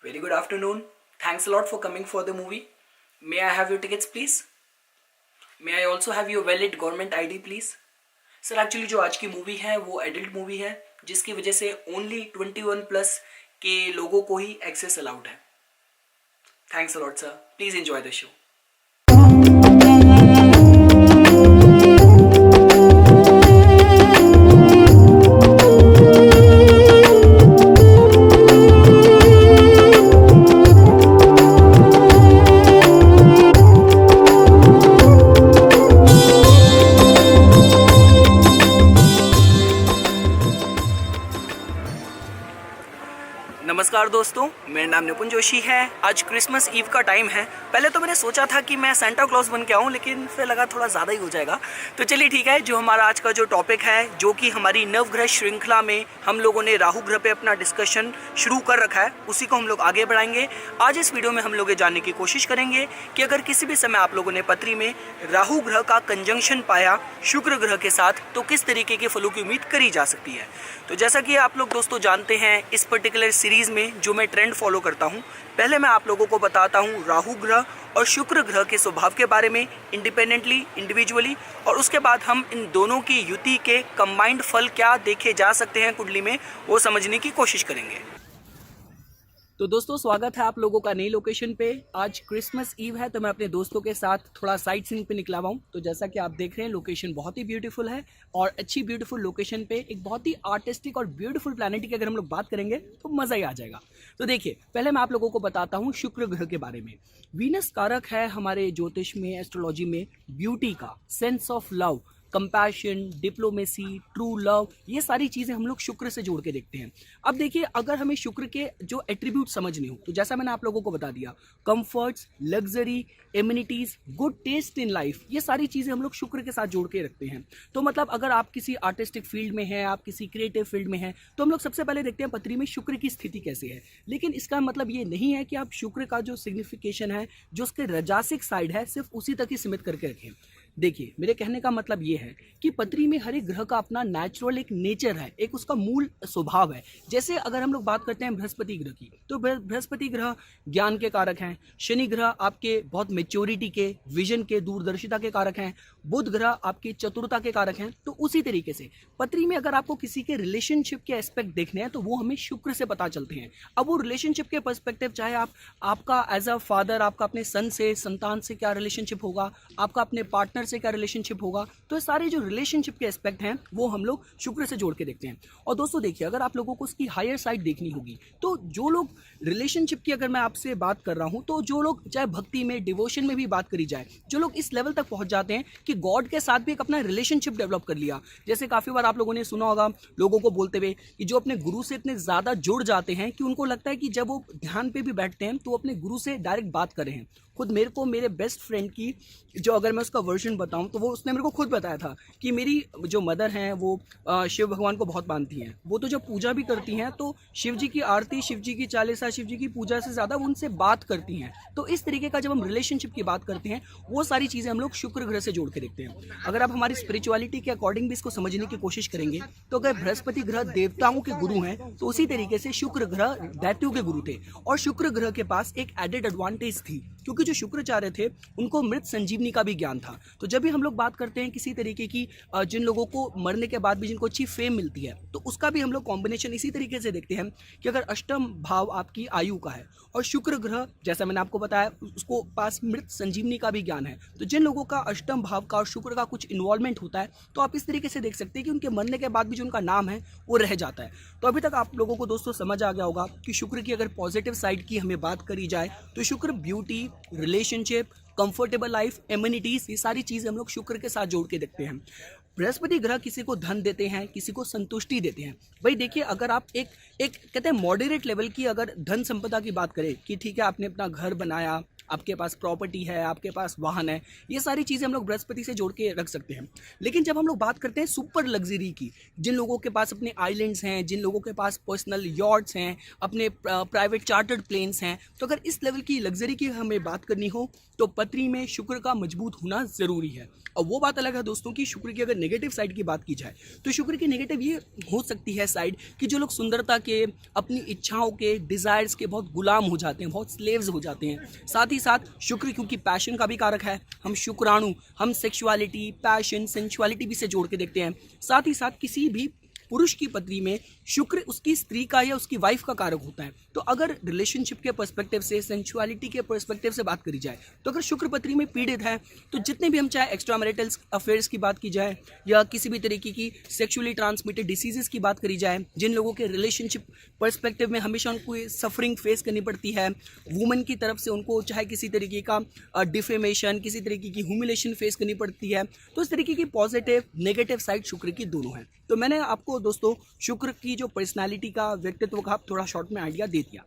Very good afternoon. Thanks a lot for coming for the movie. May I have your tickets, please? May I also have your valid government ID, please? Sir actually जो आज की movie है वो adult movie है जिसकी वजह से only 21 plus के लोगों को ही एक्सेस अलाउड है. Thanks a lot sir. Please enjoy the show. नमस्कार दोस्तों, मेरा नाम निपुन जोशी है. आज क्रिसमस ईव का टाइम है. पहले तो मैंने सोचा था कि मैं सेंटा क्लॉज बन के आऊँ, लेकिन फिर लगा थोड़ा ज़्यादा ही हो जाएगा. तो चलिए ठीक है, जो हमारा आज का जो टॉपिक है, जो कि हमारी नवग्रह श्रृंखला में हम लोगों ने राहु ग्रह पे अपना डिस्कशन शुरू कर रखा है, उसी को हम लोग आगे बढ़ाएंगे. आज इस वीडियो में हम लोग ये जानने की कोशिश करेंगे कि अगर किसी भी समय आप लोगों ने पत्री में राहु ग्रह का कंजंक्शन पाया शुक्र ग्रह के साथ, तो किस तरीके के फलों की उम्मीद करी जा सकती है. तो जैसा कि आप लोग दोस्तों जानते हैं, इस पर्टिकुलर सीरीज़ में जो मैं ट्रेंड फॉलो करता हूं, पहले मैं आप लोगों को बताता हूं राहु ग्रह और शुक्र ग्रह के स्वभाव के बारे में इंडिपेंडेंटली, इंडिविजुअली, और उसके बाद हम इन दोनों की युति के कंबाइंड फल क्या देखे जा सकते हैं कुंडली में, वो समझने की कोशिश करेंगे. तो दोस्तों, स्वागत है आप लोगों का नई लोकेशन पे. आज क्रिसमस ईव है, तो मैं अपने दोस्तों के साथ थोड़ा साइट सीइंग पे निकला हुआ हूँ. तो जैसा कि आप देख रहे हैं, लोकेशन बहुत ही ब्यूटीफुल है, और अच्छी ब्यूटीफुल लोकेशन पे एक बहुत ही आर्टिस्टिक और ब्यूटीफुल प्लैनेट की अगर हम लोग बात करेंगे तो मज़ा ही आ जाएगा. तो देखिए, पहले मैं आप लोगों को बताता हूँ शुक्र ग्रह के बारे में. वीनस कारक है हमारे ज्योतिष में, एस्ट्रोलॉजी में, ब्यूटी का, sense of love, compassion, diplomacy, true love, ये सारी चीज़ें हम लोग शुक्र से जोड़ के देखते हैं. अब देखिए, अगर हमें शुक्र के जो एट्रीब्यूट समझने हो, तो जैसा मैंने आप लोगों को बता दिया, comforts, luxury, amenities, good taste in life, ये सारी चीज़ें हम लोग शुक्र के साथ जोड़ के रखते हैं. तो मतलब अगर आप किसी आर्टिस्टिक फील्ड में हैं, आप किसी क्रिएटिव फील्ड में हैं, तो हम लोग सबसे पहले देखते हैं पत्री में शुक्र की स्थिति कैसे है. लेकिन इसका मतलब ये नहीं है कि आप शुक्र का जो सिग्निफिकेशन है, जो उसके रजासिक साइड है, सिर्फ उसी तक ही सीमित करके रखें. देखिए, मेरे कहने का मतलब ये है कि पत्री में हर एक ग्रह का अपना नेचुरल एक नेचर है, एक उसका मूल स्वभाव है. जैसे अगर हम लोग बात करते हैं बृहस्पति ग्रह की, तो बृहस्पति ग्रह ज्ञान के कारक हैं. शनि ग्रह आपके बहुत मेच्योरिटी के, विजन के, दूरदर्शिता के कारक हैं. बुध ग्रह आपकी चतुरता के कारक हैं. तो उसी तरीके से पत्री में अगर आपको किसी के रिलेशनशिप के एस्पेक्ट देखने हैं, तो वो हमें शुक्र से पता चलते हैं. अब वो रिलेशनशिप के पर्सपेक्टिव, चाहे आपका एज अ फादर, आपका अपने सन से, संतान से क्या रिलेशनशिप होगा, आपका अपने पार्टनर से क्या रिलेशनशिप होगा, तो ये सारे जो रिलेशनशिप के एस्पेक्ट हैं वो हम लोग शुक्र से जोड़ के देखते हैं. और दोस्तों देखिए, अगर आप लोगों को उसकी हायर साइड देखनी होगी, तो जो लोग रिलेशनशिप की अगर मैं आपसे बात कर रहा हूं, तो जो लोग चाहे भक्ति में, डिवोशन में भी बात करी जाए, जो लोग इस लेवल तक पहुंच जाते हैं कि गॉड के साथ भी एक अपना रिलेशनशिप डेवलप कर लिया. जैसे काफ़ी बार आप लोगों ने सुना होगा लोगों को बोलते हुए कि जो अपने गुरु से इतने ज़्यादा जुड़ जाते हैं कि उनको लगता है कि जब वो ध्यान पे भी बैठते हैं तो अपने गुरु से डायरेक्ट बात कर रहे हैं. खुद मेरे को मेरे बेस्ट फ्रेंड की, जो अगर मैं उसका वर्जन बताऊं, तो वो उसने मेरे को खुद बताया था कि मेरी जो मदर हैं वो शिव भगवान को बहुत मानती हैं. वो तो जब पूजा भी करती हैं तो शिव जी की आरती, शिव जी की चालीसा, शिव जी की पूजा से ज़्यादा वो उनसे बात करती हैं. तो इस तरीके का जब हम रिलेशनशिप की बात करते हैं, वो सारी चीज़ें हम लोग शुक्र ग्रह से जोड़ के देखते हैं. अगर आप हमारी स्पिरिचुअलिटी के अकॉर्डिंग भी इसको समझने की कोशिश करेंगे, तो अगर बृहस्पति ग्रह देवताओं के गुरु हैं, तो उसी तरीके से शुक्र ग्रह दैत्यों के गुरु थे. और शुक्र ग्रह के पास एक एडेड एडवांटेज थी, क्योंकि जो शुक्राचार्य थे उनको मृत संजीवनी का भी ज्ञान था. तो जब भी हम लोग बात करते हैं किसी तरीके की, जिन लोगों को मरने के बाद भी जिनको अच्छी फेम मिलती है, तो उसका भी हम लोग कॉम्बिनेशन इसी तरीके से देखते हैं कि अगर अष्टम भाव आपकी आयु का है और शुक्र ग्रह, जैसा मैंने आपको बताया, उसको पास मृत संजीवनी का भी ज्ञान है, तो जिन लोगों का अष्टम भाव का और शुक्र का कुछ इन्वॉल्वमेंट होता है, तो आप इस तरीके से देख सकते हैं कि उनके मरने के बाद भी जो उनका नाम है वो रह जाता है. तो अभी तक आप लोगों को दोस्तों समझ आ गया होगा कि शुक्र की अगर पॉजिटिव साइड की हमें बात करी जाए, तो शुक्र beauty, relationship, comfortable life, amenities, ये सारी चीज़ें हम लोग शुक्र के साथ जोड़ के देखते हैं. बृहस्पति ग्रह किसी को धन देते हैं, किसी को संतुष्टि देते हैं. भाई देखिए, अगर आप एक कहते हैं मॉडरेट लेवल की अगर धन संपदा की बात करें कि ठीक है, आपने अपना घर बनाया, आपके पास प्रॉपर्टी है, आपके पास वाहन है, ये सारी चीज़ें हम लोग बृहस्पति से जोड़ के रख सकते हैं। लेकिन जब हम लोग बात करते हैं सुपर लग्जरी की, जिन लोगों के पास अपने आइलैंड्स हैं, जिन लोगों के पास पर्सनल यॉट्स हैं, अपने प्राइवेट चार्टर्ड प्लेन्स हैं, तो अगर इस लेवल की लग्जरी की हमें बात करनी हो तो पत्री में शुक्र का मजबूत होना ज़रूरी है। और वो बात अलग है दोस्तों कि शुक्र की अगर नेगेटिव साइड की बात की जाए तो शुक्र की नेगेटिव ये हो सकती है साइड कि जो लोग सुंदरता के, अपनी इच्छाओं के, डिज़ायर्स के बहुत गुलाम हो जाते हैं, बहुत स्लेव्स हो जाते हैं। साथ ही साथ शुक्र क्योंकि पैशन का भी कारक है, हम शुक्राणु, हम सेक्सुअलिटी, पैशन, सेंसुअलिटी भी से जोड़ के देखते हैं। साथ ही साथ किसी भी पुरुष की पत्री में शुक्र उसकी स्त्री का या उसकी वाइफ का कारक होता है। तो अगर रिलेशनशिप के पर्सपेक्टिव से, सेंसुअलिटी के पर्सपेक्टिव से बात करी जाए तो अगर शुक्र पत्री में पीड़ित है तो जितने भी हम चाहे एक्स्ट्रा मैरिटल अफेयर्स की बात की जाए या किसी भी तरीके की सेक्सुअली ट्रांसमिटेड डिसीजेस की बात करी जाए, जिन लोगों के रिलेशनशिप पर्सपेक्टिव में हमेशा उनको सफरिंग फेस करनी पड़ती है, वुमेन की तरफ से उनको चाहे किसी तरीके का डिफेमेशन, किसी तरीके की ह्यूमिलेशन फेस करनी पड़ती है, तो इस तरीके की पॉजिटिव नेगेटिव साइड शुक्र की दोनों हैं। तो मैंने आपको दोस्तों शुक्र की जो पर्सनालिटी का, व्यक्तित्व का थोड़ा शॉर्ट में आइडिया दे दिया।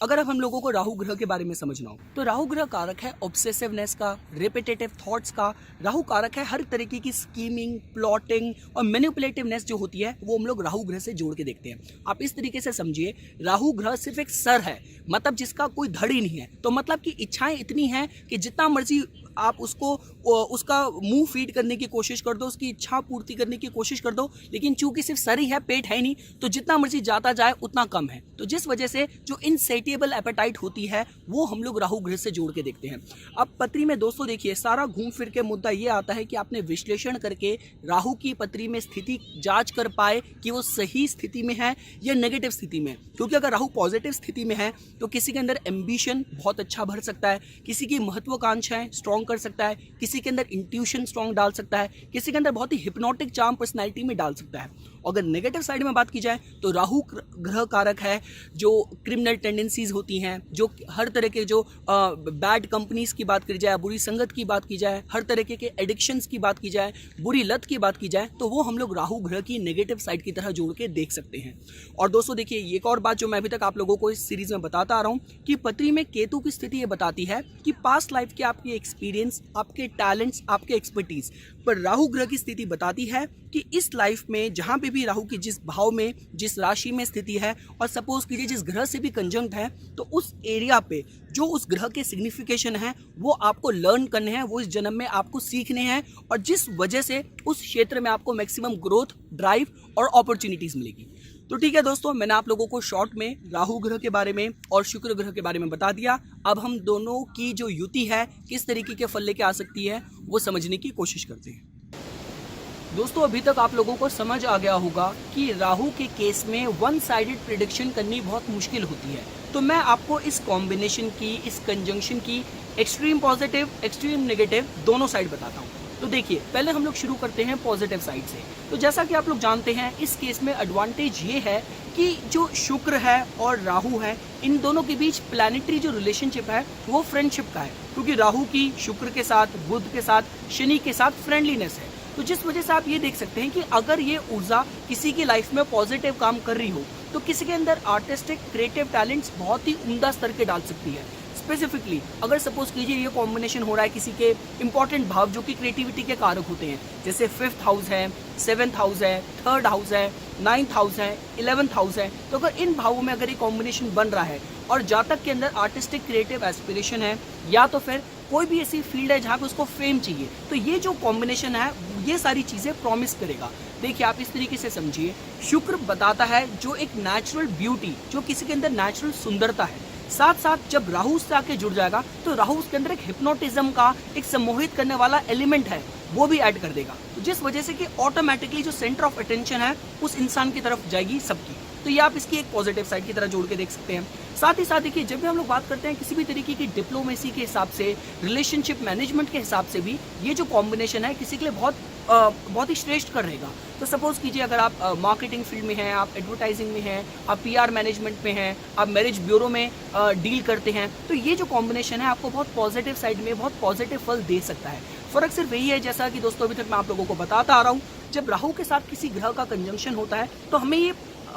अगर अब हम लोगों को राहु ग्रह के बारे में समझना हो तो राहु ग्रह कारक है ऑब्सेसिवनेस का, रिपीटेटिव थॉट्स का। राहु कारक है हर तरीके की स्कीमिंग, प्लॉटिंग और मैनिपुलेटिवनेस जो होती है वो हम लोग राहु ग्रह से जोड़ के देखते हैं। आप इस तरीके से समझिए, राहु ग्रह सिर्फ एक सर है, मतलब जिसका कोई धड़ ही नहीं है। तो मतलब कि इच्छाएं इतनी हैं कि जितना मर्जी आप उसका मुंह फीड करने की कोशिश कर दो, उसकी इच्छा पूर्ति करने की कोशिश कर दो, लेकिन चूंकि सिर्फ सर ही है, पेट है नहीं, तो जितना मर्जी जाता जाए उतना कम है। तो जिस वजह से जो इनसेटिएबल एपेटाइट होती है वो हम लोग राहु ग्रह से जोड़ के देखते हैं। अब पत्री में दोस्तों देखिए, सारा घूम फिर के मुद्दा ये आता है कि आपने विश्लेषण करके राहु की पत्री में स्थिति जांच कर पाए कि वो सही स्थिति में है या नेगेटिव स्थिति में। क्योंकि अगर राहु पॉजिटिव स्थिति में है तो किसी के अंदर एम्बिशन बहुत अच्छा भर सकता है, किसी की महत्वाकांक्षाएं स्ट्रॉन्ग कर सकता है, किसी के अंदर इंट्यूशन स्ट्रॉन्ग डाल सकता है, किसी के अंदर बहुत ही हिप्नोटिक चार्म पर्सनालिटी में डाल सकता है। अगर नेगेटिव साइड में बात की जाए तो राहु ग्रह कारक है जो क्रिमिनल टेंडेंसीज होती हैं, जो हर तरह के जो बैड कंपनीज की बात करी जाए, बुरी संगत की बात की जाए, हर तरीके के एडिक्शंस की बात की जाए, बुरी लत की बात की जाए, तो वो हम लोग राहु ग्रह की नेगेटिव साइड की तरह जोड़ के देख सकते हैं। और दोस्तों देखिए, एक और बात जो मैं अभी तक आप लोगों को इस सीरीज में बताता आ रहा हूँ कि पत्री में केतु की स्थिति ये बताती है कि पास्ट लाइफ के आपके एक्सपीरियंस, आपके टैलेंट्स, आपके एक्सपर्टीज, पर राहु ग्रह की स्थिति बताती है कि इस लाइफ में जहां पे भी राहु की जिस भाव में, जिस राशि में स्थिति है, और सपोज कीजिए जिस ग्रह से भी कंजंक्ट है, तो उस एरिया पे जो उस ग्रह के सिग्निफिकेशन है वो आपको लर्न करने हैं, वो इस जन्म में आपको सीखने हैं, और जिस वजह से उस क्षेत्र में आपको मैक्सिमम ग्रोथ, ड्राइव और अपॉर्चुनिटीज मिलेगी। तो ठीक है दोस्तों, मैंने आप लोगों को शॉर्ट में राहु ग्रह के बारे में और शुक्र ग्रह के बारे में बता दिया। अब हम दोनों की जो युति है किस तरीके के फल लेके आ सकती है वो समझने की कोशिश करते हैं। दोस्तों अभी तक आप लोगों को समझ आ गया होगा कि राहु के केस में वन साइडेड प्रिडिक्शन करनी बहुत मुश्किल होती है। तो मैं आपको इस कॉम्बिनेशन की, इस कंजंक्शन की एक्सट्रीम पॉजिटिव, एक्सट्रीम नेगेटिव दोनों साइड बताता हूँ। तो देखिए, पहले हम लोग शुरू करते हैं पॉजिटिव साइड से। तो जैसा कि आप लोग जानते हैं, इस केस में एडवांटेज ये है कि जो शुक्र है और राहु है, इन दोनों के बीच प्लैनेटरी जो रिलेशनशिप है वो फ्रेंडशिप का है, क्योंकि राहु की शुक्र के साथ, बुध के साथ, शनि के साथ फ्रेंडलीनेस है। तो जिस वजह से आप ये देख सकते हैं कि अगर ये ऊर्जा किसी की लाइफ में पॉजिटिव काम कर रही हो तो किसी के अंदर आर्टिस्टिक, क्रिएटिव टैलेंट्स बहुत ही उम्दा स्तर के डाल सकती है। स्पेसिफिकली अगर सपोज कीजिए ये कॉम्बिनेशन हो रहा है किसी के इंपॉर्टेंट भाव जो कि क्रिएटिविटी के कारक होते हैं, जैसे 5th हाउस है, 7th हाउस है, 3rd हाउस है, 9th हाउस है, 11th हाउस है, तो अगर इन भावों में अगर ये कॉम्बिनेशन बन रहा है और जातक के अंदर आर्टिस्टिक क्रिएटिव एस्पिरेशन है, या तो फिर कोई भी ऐसी फील्ड है जहाँ पे उसको फेम चाहिए, तो ये जो कॉम्बिनेशन है ये सारी चीज़ें प्रॉमिस करेगा। देखिए, आप इस तरीके से समझिए, शुक्र बताता है जो एक नेचुरल ब्यूटी, जो किसी के अंदर नेचुरल सुंदरता है, साथ साथ जब राहु उससे आके जुड़ जाएगा तो राहु उसके अंदर एक हिप्नोटिज्म का, एक सम्मोहित करने वाला एलिमेंट है, वो भी ऐड कर देगा। तो जिस वजह से कि ऑटोमेटिकली जो सेंटर ऑफ अटेंशन है उस इंसान की तरफ जाएगी सबकी। तो ये आप इसकी एक पॉजिटिव साइड की तरह जोड़ के देख सकते हैं। साथ ही साथ देखिए, जब भी हम लोग बात करते हैं किसी भी तरीके की डिप्लोमेसी के हिसाब से, रिलेशनशिप मैनेजमेंट के हिसाब से भी ये जो कॉम्बिनेशन है किसी के लिए बहुत ही श्रेष्ठ कर रहेगा। तो सपोज कीजिए अगर आप मार्केटिंग फील्ड में हैं, आप एडवर्टाइजिंग में हैं, आप PR मैनेजमेंट में हैं, आप मैरिज ब्यूरो में डील करते हैं, तो ये जो कॉम्बिनेशन है आपको बहुत पॉजिटिव साइड में बहुत पॉजिटिव फल दे सकता है। फर्क सिर्फ यही है, जैसा कि दोस्तों अभी तक मैं आप लोगों को बताता आ रहा हूँ, जब राहु के साथ किसी ग्रह का कंजंक्शन होता है तो हमें ये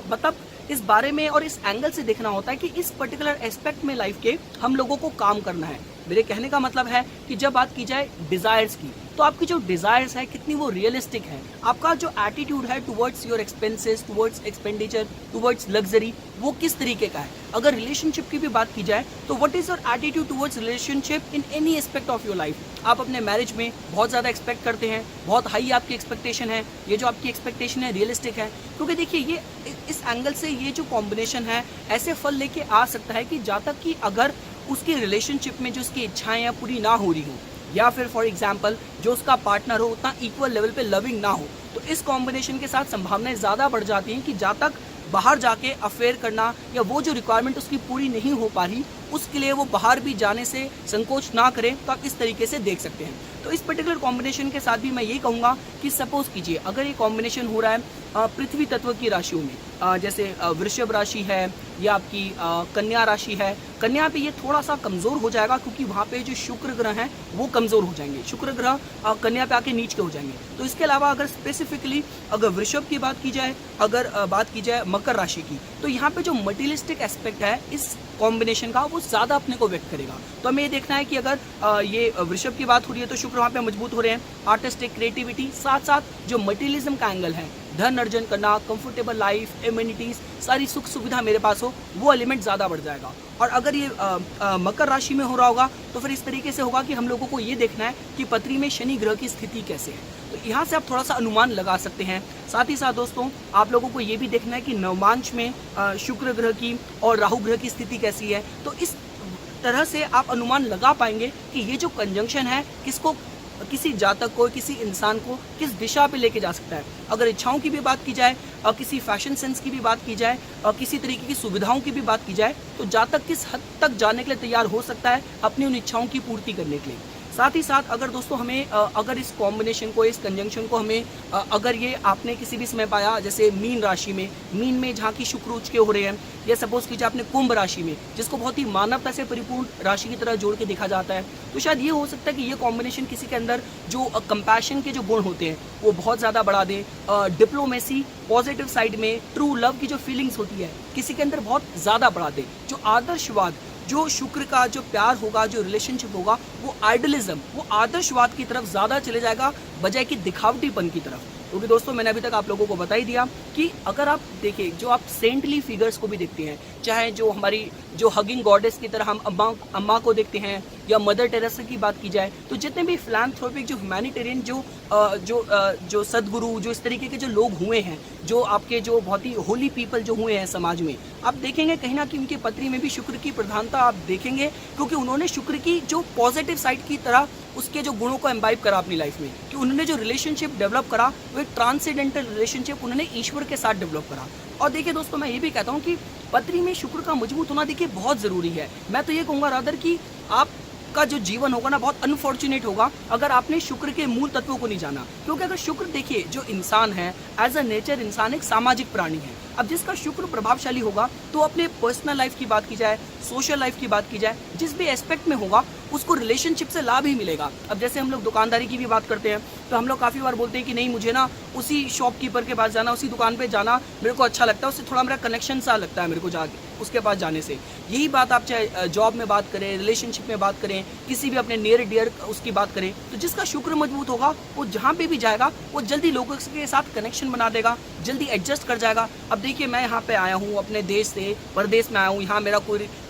मतलब इस बारे में और इस एंगल से देखना होता है कि इस पर्टिकुलर एस्पेक्ट में लाइफ के हम लोगों को काम करना है। मेरे कहने का मतलब है कि जब बात की जाए डिजायर्स की, तो आपकी जो डिजायर्स है कितनी वो रियलिस्टिक है, आपका जो एटीट्यूड है towards your expenses, towards expenditure, towards luxury, वो किस तरीके का है। अगर रिलेशनशिप की भी बात की जाए तो what is your attitude towards relationship in any aspect of your life. आप अपने मैरिज में बहुत ज़्यादा एक्सपेक्ट करते हैं, बहुत हाई आपकी एक्सपेक्टेशन है, ये जो आपकी एक्सपेक्टेशन है रियलिस्टिक है, क्योंकि देखिए ये इस एंगल से ये जो कॉम्बिनेशन है ऐसे फल लेके आ सकता है कि जहाँ तक कि अगर उसकी रिलेशनशिप में जो उसकी इच्छाएं या पूरी ना हो रही हो, या फिर फॉर एग्जांपल जो उसका पार्टनर हो उतना इक्वल लेवल पे लविंग ना हो, तो इस कॉम्बिनेशन के साथ संभावनाएं ज़्यादा बढ़ जाती हैं कि जहाँ तक बाहर जाके अफेयर करना या वो जो रिक्वायरमेंट उसकी पूरी नहीं हो पा रही, उसके लिए वो बाहर भी जाने से संकोच ना करें। तो आप इस तरीके से देख सकते हैं। तो इस पर्टिकुलर कॉम्बिनेशन के साथ भी मैं ये कहूँगा कि सपोज कीजिए अगर ये कॉम्बिनेशन हो रहा है पृथ्वी तत्व की राशियों में, जैसे वृषभ राशि है या आपकी कन्या राशि है, कन्या पे ये थोड़ा सा कमज़ोर हो जाएगा क्योंकि वहाँ पे जो शुक्र ग्रह हैं वो कमज़ोर हो जाएंगे, शुक्र ग्रह कन्या पे आके नीच के हो जाएंगे। तो इसके अलावा अगर स्पेसिफिकली अगर वृषभ की बात की जाए, अगर बात की जाए मकर राशि की, तो यहाँ पे जो मटेरियलिस्टिक एस्पेक्ट है इस कॉम्बिनेशन का वो ज़्यादा अपने को व्यक्त करेगा। तो हमें ये देखना है कि अगर ये वृषभ की बात हो रही है तो शुक्र वहाँ पे मजबूत हो रहे हैं, आर्टिस्टिक क्रिएटिविटी, साथ साथ जो मटेरियलिज्म का एंगल है, धन अर्जन करना, कंफर्टेबल लाइफ, एमिनिटीज, सारी सुख सुविधा मेरे पास हो, वो एलिमेंट ज़्यादा बढ़ जाएगा। और अगर ये मकर राशि में हो रहा होगा तो फिर इस तरीके से होगा कि हम लोगों को ये देखना है कि पत्री में शनि ग्रह की स्थिति कैसे है। तो यहाँ से आप थोड़ा सा अनुमान लगा सकते हैं। साथ ही साथ दोस्तों आप लोगों को ये भी देखना है कि नवमांश में शुक्र ग्रह की और राहु ग्रह की स्थिति कैसी है। तो इस तरह से आप अनुमान लगा पाएंगे कि ये जो कंजंक्शन है किसको, किसी जातक को, किसी इंसान को किस दिशा पे लेके जा सकता है। अगर इच्छाओं की भी बात की जाए और किसी फैशन सेंस की भी बात की जाए और किसी तरीके की सुविधाओं की भी बात की जाए, तो जातक किस हद तक जाने के लिए तैयार हो सकता है अपनी उन इच्छाओं की पूर्ति करने के लिए। साथ ही साथ अगर दोस्तों हमें अगर इस कॉम्बिनेशन को, इस कंजंक्शन को हमें अगर ये आपने किसी भी समय पाया, जैसे मीन राशि में, मीन में जहाँ की शुक्र उच्च के हो रहे हैं, या सपोज कीजिए आपने कुंभ राशि में जिसको बहुत ही मानवता से परिपूर्ण राशि की तरह जोड़ के देखा जाता है, तो शायद ये हो सकता है कि ये कॉम्बिनेशन किसी के अंदर जो कंपैशन के जो गुण होते हैं वो बहुत ज़्यादा बढ़ा दे। डिप्लोमेसी, पॉजिटिव साइड में ट्रू लव की जो फीलिंग्स होती है किसी के अंदर बहुत ज़्यादा बढ़ा दे। जो आदर्शवाद, जो शुक्र का जो प्यार होगा, जो रिलेशनशिप होगा, वो आइडलिज्म, वो आदर्शवाद की तरफ ज़्यादा चले जाएगा बजाय कि दिखावटीपन की तरफ। क्योंकि दोस्तों मैंने अभी तक आप लोगों को बता ही दिया कि अगर आप देखें, जो आप सेंटली फिगर्स को भी देखते हैं, चाहे जो हमारी जो हगिंग गॉडेस की तरह हम अम्मा को देखते हैं या मदर टेरेसा की बात की जाए, तो जितने भी फिलैंथ्रोपिक, जो ह्यूमैनिटेरियन, जो सदगुरु, जो इस तरीके के जो लोग हुए हैं, जो आपके जो बहुत ही होली पीपल जो हुए हैं समाज में, आप देखेंगे कहीं ना कहीं उनकी पत्री में भी शुक्र की प्रधानता आप देखेंगे, क्योंकि उन्होंने शुक्र की जो पॉजिटिव साइड की तरह उसके जो गुणों को एम्बाइब करा अपनी लाइफ में, कि उन्होंने जो रिलेशनशिप डेवलप करा वो एक ट्रांसेंडेंटल रिलेशनशिप उन्होंने ईश्वर के साथ डेवलप करा। और देखिए दोस्तों मैं ये भी कहता हूँ कि पत्री में शुक्र का मजबूत होना देखिए बहुत ज़रूरी है। मैं तो ये कहूँगा रादर कि आपका जो जीवन होगा ना बहुत अनफॉर्चुनेट होगा अगर आपने शुक्र के मूल तत्वों को नहीं जाना। क्योंकि अगर शुक्र, देखिए जो इंसान है एज अ नेचर इंसान एक सामाजिक प्राणी है। अब जिसका शुक्र प्रभावशाली होगा तो अपने पर्सनल लाइफ की बात की जाए, सोशल लाइफ की बात की जाए, जिस भी एस्पेक्ट में होगा उसको रिलेशनशिप से लाभ ही मिलेगा। अब जैसे हम लोग दुकानदारी की भी बात करते हैं तो हम लोग काफ़ी बार बोलते हैं कि नहीं मुझे ना उसी शॉपकीपर के पास जाना, उसी दुकान पे जाना मेरे को अच्छा लगता है, उससे थोड़ा मेरा कनेक्शन सा लगता है मेरे को जाके उसके पास जाने से। यही बात आप चाहे जॉब में बात करें, रिलेशनशिप में बात करें, किसी भी अपने नियर डियर उसकी बात करें, तो जिसका शुक्र मजबूत होगा वो जहाँ पे भी जाएगा वो जल्दी लोगों के साथ कनेक्शन बना देगा, जल्दी एडजस्ट कर जाएगा। अब देखिए मैं यहाँ पे आया हूँ अपने देश से परदेश में आया हूँ, यहाँ मेरा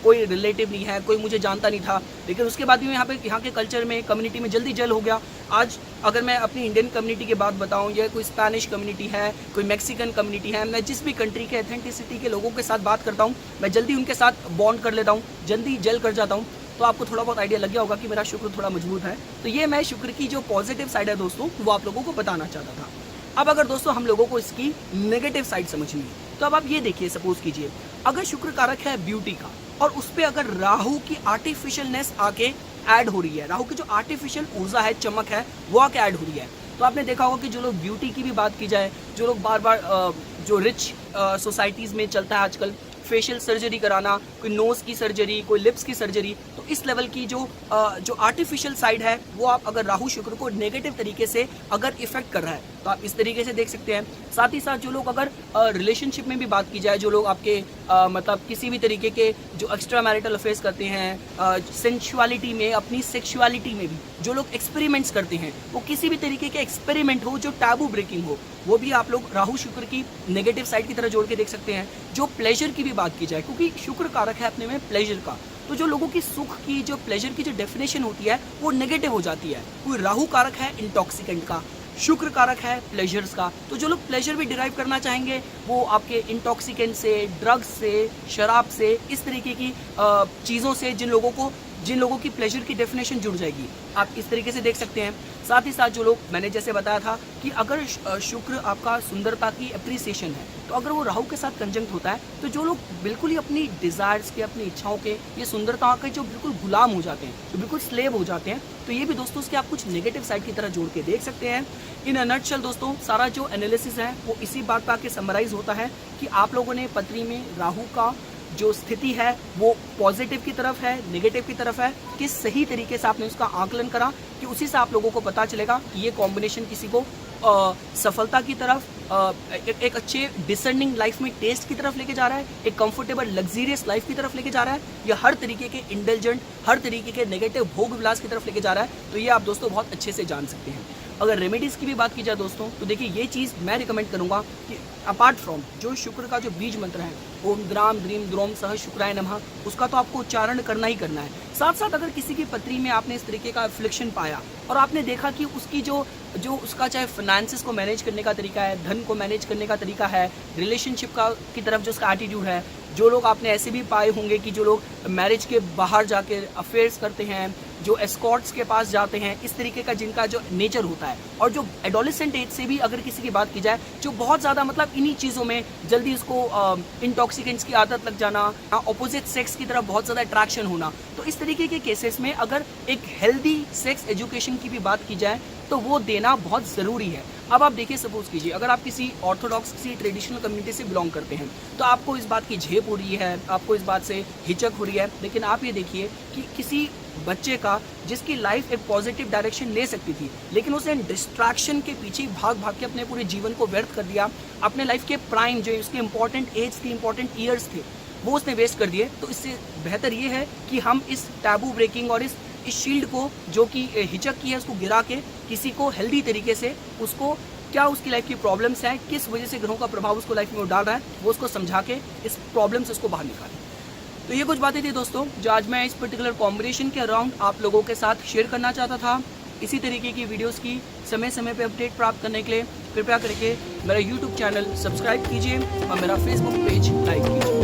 कोई रिलेटिव नहीं है, कोई मुझे जानता नहीं था, लेकिन उसके बाद भी मैं यहाँ के कल्चर में, कम्युनिटी में जल्दी जल हो गया। आज अगर मैं अपनी इंडियन कम्युनिटी की बात बताऊं या कोई स्पेनिश कम्युनिटी है, कोई मैक्सिकन कम्युनिटी है, मैं जिस भी कंट्री के एथेंटिसिटी के लोगों के साथ बात करता हूं मैं जल्दी उनके साथ बॉन्ड कर लेता हूं, जल्दी जल कर जाता हूं। तो आपको थोड़ा बहुत आइडिया लग गया होगा कि मेरा शुक्र थोड़ा मजबूत है। तो ये मैं शुक्र की जो पॉजिटिव साइड है दोस्तों वो आप लोगों को बताना चाहता था। अब अगर दोस्तों हम लोगों को इसकी नेगेटिव साइड समझनी है तो अब आप ये देखिए, सपोज कीजिए अगर शुक्र कारक है ब्यूटी का और उस पर अगर राहु की आर्टिफिशियलनेस आके ऐड हो रही है, राहु की जो आर्टिफिशियल ऊर्जा है, चमक है, वो आके ऐड हो रही है, तो आपने देखा होगा कि जो लोग ब्यूटी की भी बात की जाए, जो लोग बार बार जो रिच सोसाइटीज़ में चलता है आजकल, फेशियल सर्जरी कराना, कोई नोज़ की सर्जरी, कोई लिप्स की सर्जरी। तो इस लेवल की जो आर्टिफिशियल साइड है वो आप अगर राहु शुक्र को नेगेटिव तरीके से अगर इफेक्ट कर रहा है तो आप इस तरीके से देख सकते हैं। साथ ही साथ जो लोग अगर रिलेशनशिप में भी बात की जाए, जो लोग आपके मतलब किसी भी तरीके के जो एक्स्ट्रा मैरिटल अफेयर्स करते हैं, सेंसुअलिटी में, अपनी सेक्सुअलिटी में भी जो लोग एक्सपेरिमेंट्स करते हैं, वो किसी भी तरीके के एक्सपेरिमेंट हो जो टैबू ब्रेकिंग हो, वो भी आप लोग राहु शुक्र की नेगेटिव साइड की तरह जोड़ के देख सकते हैं। जो प्लेजर की भी बात की जाए, क्योंकि शुक्र कारक है अपने में प्लेजर का, तो जो लोगों की सुख की, जो प्लेजर की जो डेफिनेशन होती है वो नेगेटिव हो जाती है। कोई राहु कारक है इंटॉक्सिकेंट का, शुक्र कारक है प्लेजर्स का, तो जो लोग प्लेजर भी डिराइव करना चाहेंगे वो आपके इंटॉक्सिकेंट से, ड्रग्स से, शराब से, इस तरीके की चीज़ों से जिन लोगों की प्लेजर की डेफिनेशन जुड़ जाएगी, आप इस तरीके से देख सकते हैं। साथ ही साथ जो लोग, मैंने जैसे बताया था कि अगर शुक्र आपका सुंदरता की एप्रिसिएशन है, तो अगर वो राहु के साथ कंजंक्ट होता है तो जो लोग बिल्कुल ही अपनी डिज़ायर्स के, अपनी इच्छाओं के, ये सुंदरता के जो बिल्कुल गुलाम हो जाते हैं, जो बिल्कुल स्लेव हो जाते हैं, तो ये भी दोस्तों उसके आप कुछ नेगेटिव साइड की तरह जोड़ के देख सकते हैं। इन अ नटशेल दोस्तों, सारा जो एनालिसिस है वो इसी बात पर आके समराइज होता है कि आप लोगों ने पत्री में राहु का जो स्थिति है वो पॉजिटिव की तरफ है, नेगेटिव की तरफ है, किस सही तरीके से आपने उसका आकलन करा कि उसी से आप लोगों को पता चलेगा कि ये कॉम्बिनेशन किसी को सफलता की तरफ, एक अच्छे डिसर्निंग लाइफ में टेस्ट की तरफ लेके जा रहा है, एक कंफर्टेबल लग्जीरियस लाइफ की तरफ लेके जा रहा है, या हर तरीके के इंडल्जेंट, हर तरीके के नेगेटिव भोग विलास की तरफ लेके जा रहा है। तो ये आप दोस्तों बहुत अच्छे से जान सकते हैं। अगर रेमेडीज़ की भी बात की जाए दोस्तों, तो देखिए ये चीज़ मैं रिकमेंड करूंगा कि अपार्ट फ्रॉम जो शुक्र का जो बीज मंत्र है, ओम द्राम द्रीम द्रोम सह शुक्राय नमः, उसका तो आपको उच्चारण करना ही करना है। साथ साथ अगर किसी की पत्री में आपने इस तरीके का एफ्लिक्शन पाया और आपने देखा कि उसकी जो उसका चाहे फाइनेंसेस को मैनेज करने का तरीका है, धन को मैनेज करने का तरीका है, रिलेशनशिप का की तरफ जो उसका एटीट्यूड है, जो लोग आपने ऐसे भी पाए होंगे कि जो लोग मैरिज के बाहर जाके अफेयर्स करते हैं, जो एस्कॉर्ट्स के पास जाते हैं, इस तरीके का जिनका जो नेचर होता है, और जो एडोलेसेंट एज से भी अगर किसी की बात की जाए जो बहुत ज़्यादा मतलब इन्हीं चीज़ों में जल्दी उसको इंटॉक्सिकेंट्स की आदत लग जाना, अपोजिट सेक्स की तरफ बहुत ज़्यादा अट्रैक्शन होना, तो इस तरीके के केसेस में अगर एक हेल्दी सेक्स एजुकेशन की भी बात की जाए तो वो देना बहुत ज़रूरी है। अब आप देखिए, सपोज कीजिए अगर आप किसी ऑर्थोडॉक्स, किसी ट्रेडिशनल कम्युनिटी से बिलोंग करते हैं तो आपको इस बात की झेप हो रही है, आपको इस बात से हिचक हो रही है, लेकिन आप ये देखिए कि किसी बच्चे का जिसकी लाइफ एक पॉजिटिव डायरेक्शन ले सकती थी, लेकिन उसने डिस्ट्रैक्शन के पीछे भाग भाग के अपने पूरे जीवन को व्यर्थ कर दिया, अपने लाइफ के प्राइम जो उसके इंपॉर्टेंट एज थी, इंपॉर्टेंट ईयर्स थे, वो उसने वेस्ट कर दिए। तो इससे बेहतर ये है कि हम इस टैबू ब्रेकिंग और इस शील्ड को जो कि हिचक की है उसको गिरा के किसी को हेल्दी तरीके से, उसको क्या उसकी लाइफ की प्रॉब्लम्स हैं, किस वजह से ग्रहों का प्रभाव उसको लाइफ में वो डाल रहा है, वो उसको समझा के इस प्रॉब्लम से उसको बाहर निकालें। तो ये कुछ बातें थी दोस्तों जो आज मैं इस पर्टिकुलर कॉम्बिनेशन के अराउंड आप लोगों के साथ शेयर करना चाहता था। इसी तरीके की वीडियोस की समय समय पे अपडेट प्राप्त करने के लिए कृपया करके मेरा यूट्यूब चैनल सब्सक्राइब कीजिए और मेरा फेसबुक पेज लाइक कीजिए।